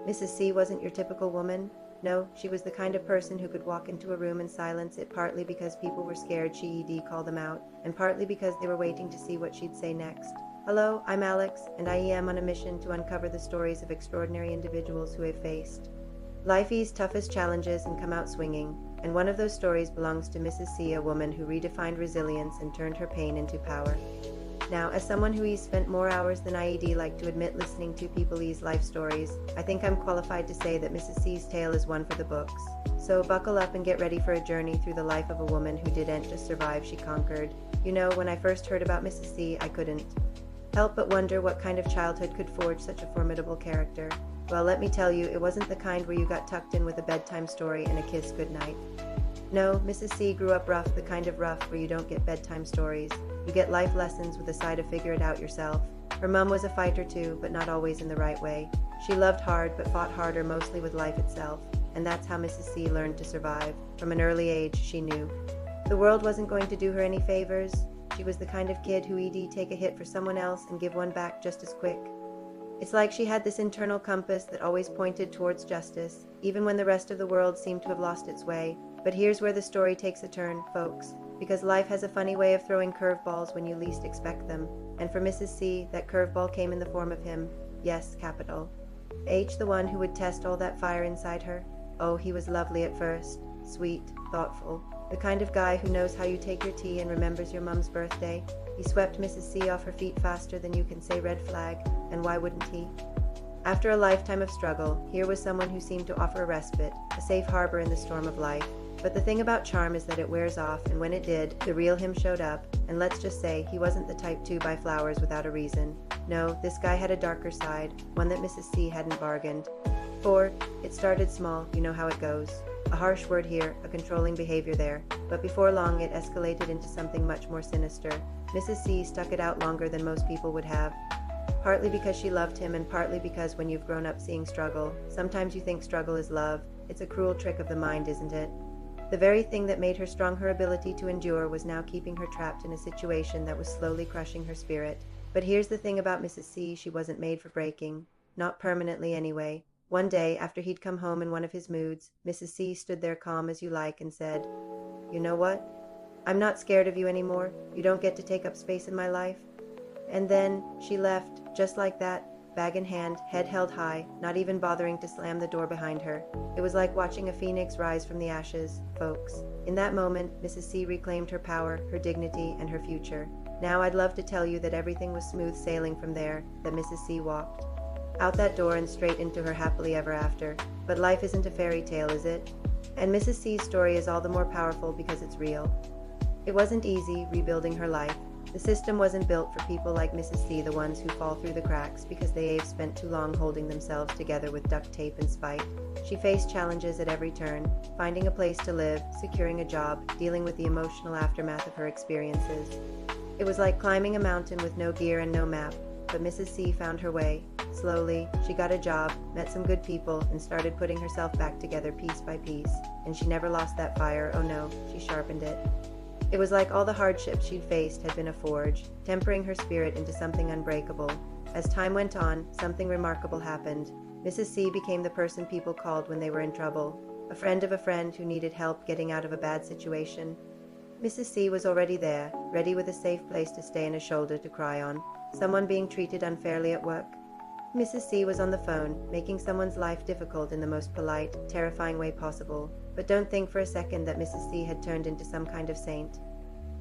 Mrs. C wasn't your typical woman. No, she was the kind of person who could walk into a room and silence it, partly because people were scared she'd call them out, and partly because they were waiting to see what she'd say next. Hello, I'm Alex, and I am on a mission to uncover the stories of extraordinary individuals who have faced life's toughest challenges and come out swinging, and one of those stories belongs to Mrs. C, a woman who redefined resilience and turned her pain into power. Now, as someone who's spent more hours than I'd like to admit listening to people's life stories, I think I'm qualified to say that Mrs. C's tale is one for the books. So buckle up and get ready for a journey through the life of a woman who didn't just survive, she conquered. You know, when I first heard about Mrs. C, I couldn't help but wonder what kind of childhood could forge such a formidable character. Well, let me tell you, it wasn't the kind where you got tucked in with a bedtime story and a kiss goodnight. No, Mrs. C grew up rough, the kind of rough where you don't get bedtime stories. You get life lessons with a side of figure it out yourself. Her mom was a fighter too, but not always in the right way. She loved hard, but fought harder mostly with life itself. And that's how Mrs. C learned to survive. From an early age, she knew the world wasn't going to do her any favors. She was the kind of kid who'd take a hit for someone else and give one back just as quick. It's like she had this internal compass that always pointed towards justice, even when the rest of the world seemed to have lost its way. But here's where the story takes a turn, folks, because life has a funny way of throwing curveballs when you least expect them. And for Mrs. C, that curveball came in the form of him. Yes, capital H, the one who would test all that fire inside her. Oh, he was lovely at first, sweet, thoughtful, the kind of guy who knows how you take your tea and remembers your mom's birthday. He swept Mrs. C off her feet faster than you can say red flag, and why wouldn't he? After a lifetime of struggle, here was someone who seemed to offer a respite, a safe harbor in the storm of life. But the thing about charm is that it wears off, and when it did, the real him showed up, and let's just say he wasn't the type to buy flowers without a reason. No, this guy had a darker side, one that Mrs. C hadn't bargained for. It started small, you know how it goes. A harsh word here, a controlling behavior there, but before long it escalated into something much more sinister. Mrs. C stuck it out longer than most people would have, partly because she loved him and partly because when you've grown up seeing struggle, sometimes you think struggle is love. It's a cruel trick of the mind, isn't it? The very thing that made her strong, her ability to endure, was now keeping her trapped in a situation that was slowly crushing her spirit. But here's the thing about Mrs. C, she wasn't made for breaking. Not permanently, anyway. One day, after he'd come home in one of his moods, Mrs. C stood there calm as you like and said, "You know what? I'm not scared of you anymore. You don't get to take up space in my life." And then she left, just like that, bag in hand, head held high, not even bothering to slam the door behind her. It was like watching a phoenix rise from the ashes, folks. In that moment, Mrs. C reclaimed her power, her dignity, and her future. Now I'd love to tell you that everything was smooth sailing from there, that Mrs. C walked out that door and straight into her happily ever after. But life isn't a fairy tale, is it? And Mrs. C's story is all the more powerful because it's real. It wasn't easy rebuilding her life. The system wasn't built for people like Mrs. C, the ones who fall through the cracks because they've spent too long holding themselves together with duct tape and spite. She faced challenges at every turn, finding a place to live, securing a job, dealing with the emotional aftermath of her experiences. It was like climbing a mountain with no gear and no map, but Mrs. C found her way. Slowly, she got a job, met some good people, and started putting herself back together piece by piece. And she never lost that fire, oh no, she sharpened it. It was like all the hardships she'd faced had been a forge, tempering her spirit into something unbreakable. As time went on, something remarkable happened. Mrs. C became the person people called when they were in trouble, a friend of a friend who needed help getting out of a bad situation. Mrs. C was already there, ready with a safe place to stay and a shoulder to cry on. Someone being treated unfairly at work? Mrs. C was on the phone, making someone's life difficult in the most polite, terrifying way possible. But don't think for a second that Mrs. C had turned into some kind of saint.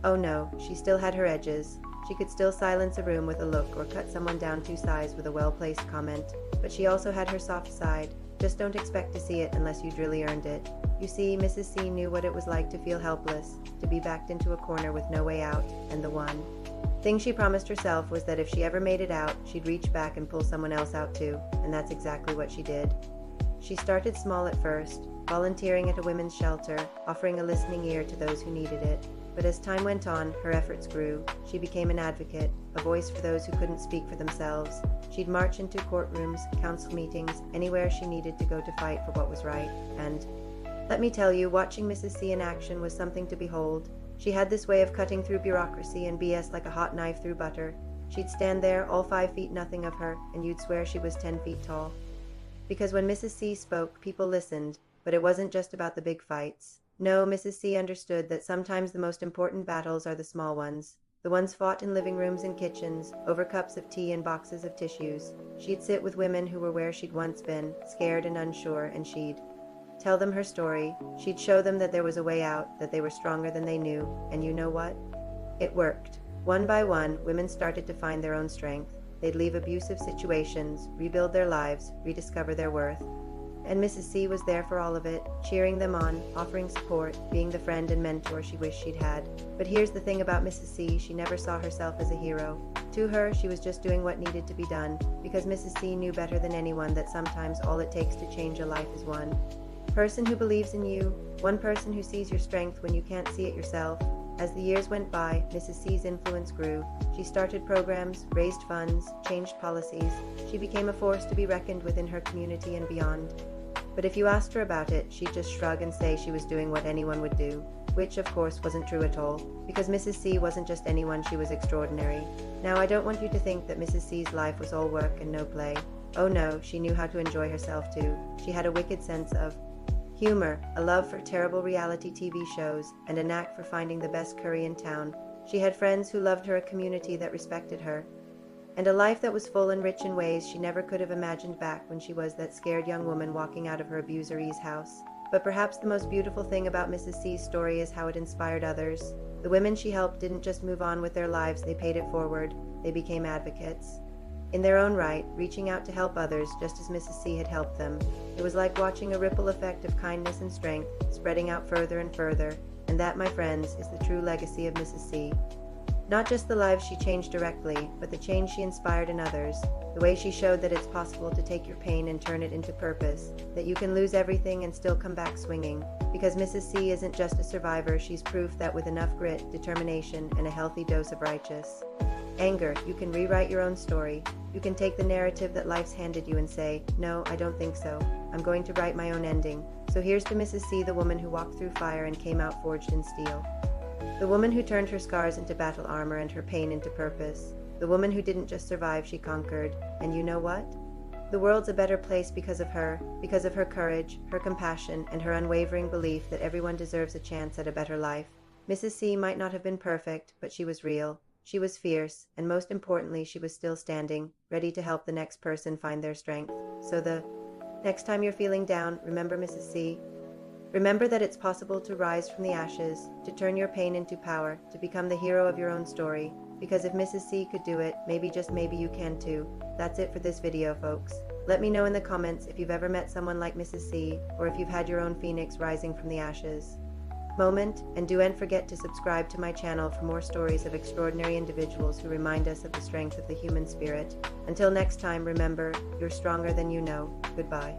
Oh no, she still had her edges. She could still silence a room with a look or cut someone down 2 sides with a well-placed comment. But she also had her soft side. Just don't expect to see it unless you really earned it. You see, Mrs. C knew what it was like to feel helpless, to be backed into a corner with no way out, and the one thing she promised herself was that if she ever made it out, she'd reach back and pull someone else out too, and that's exactly what she did. She started small at first, volunteering at a women's shelter, offering a listening ear to those who needed it. But as time went on, her efforts grew. She became an advocate, a voice for those who couldn't speak for themselves. She'd march into courtrooms, council meetings, anywhere she needed to go to fight for what was right. And let me tell you, watching Mrs. C in action was something to behold. She had this way of cutting through bureaucracy and BS like a hot knife through butter. She'd stand there, all 5 feet nothing of her, and you'd swear she was 10 feet tall. Because when Mrs. C spoke, people listened, but it wasn't just about the big fights. No, Mrs. C understood that sometimes the most important battles are the small ones, the ones fought in living rooms and kitchens, over cups of tea and boxes of tissues. She'd sit with women who were where she'd once been, scared and unsure, and she'd tell them her story. She'd show them that there was a way out, that they were stronger than they knew, and you know what? It worked. One by one, women started to find their own strength. They'd leave abusive situations, rebuild their lives, rediscover their worth. And Mrs. C was there for all of it, cheering them on, offering support, being the friend and mentor she wished she'd had. But here's the thing about Mrs. C, she never saw herself as a hero. To her, she was just doing what needed to be done, because Mrs. C knew better than anyone that sometimes all it takes to change a life is one person who believes in you, one person who sees your strength when you can't see it yourself. As the years went by, Mrs. C's influence grew. She started programs, raised funds, changed policies. She became a force to be reckoned with in her community and beyond. But if you asked her about it, she'd just shrug and say she was doing what anyone would do, which of course wasn't true at all, because Mrs. C wasn't just anyone, she was extraordinary. Now I don't want you to think that Mrs. C's life was all work and no play. Oh no, she knew how to enjoy herself too. She had a wicked sense of humor, a love for terrible reality TV shows, and a knack for finding the best curry in town. She had friends who loved her, a community that respected her, and a life that was full and rich in ways she never could have imagined back when she was that scared young woman walking out of her abuser's house. But perhaps the most beautiful thing about Mrs. C's story is how it inspired others. The women she helped didn't just move on with their lives, they paid it forward. They became advocates. In their own right, reaching out to help others just as Mrs. C had helped them. It was like watching a ripple effect of kindness and strength, spreading out further and further, and that, my friends, is the true legacy of Mrs. C. Not just the lives she changed directly, but the change she inspired in others, the way she showed that it's possible to take your pain and turn it into purpose, that you can lose everything and still come back swinging. Because Mrs. C isn't just a survivor, she's proof that with enough grit, determination, and a healthy dose of righteous anger, you can rewrite your own story. You can take the narrative that life's handed you and say, no, I don't think so. I'm going to write my own ending. So here's to Mrs. C, the woman who walked through fire and came out forged in steel. The woman who turned her scars into battle armor and her pain into purpose. The woman who didn't just survive, she conquered. And you know what? The world's a better place because of her courage, her compassion, and her unwavering belief that everyone deserves a chance at a better life. Mrs. C might not have been perfect, but she was real. She was fierce, and most importantly, she was still standing, ready to help the next person find their strength. So the next time you're feeling down, remember Mrs. C. Remember that it's possible to rise from the ashes, to turn your pain into power, to become the hero of your own story. Because if Mrs. C could do it, maybe, just maybe, you can too. That's it for this video, folks. Let me know in the comments if you've ever met someone like Mrs. C, or if you've had your own phoenix rising from the ashes. And don't forget to subscribe to my channel for more stories of extraordinary individuals who remind us of the strength of the human spirit. Until next time, remember, you're stronger than you know. Goodbye.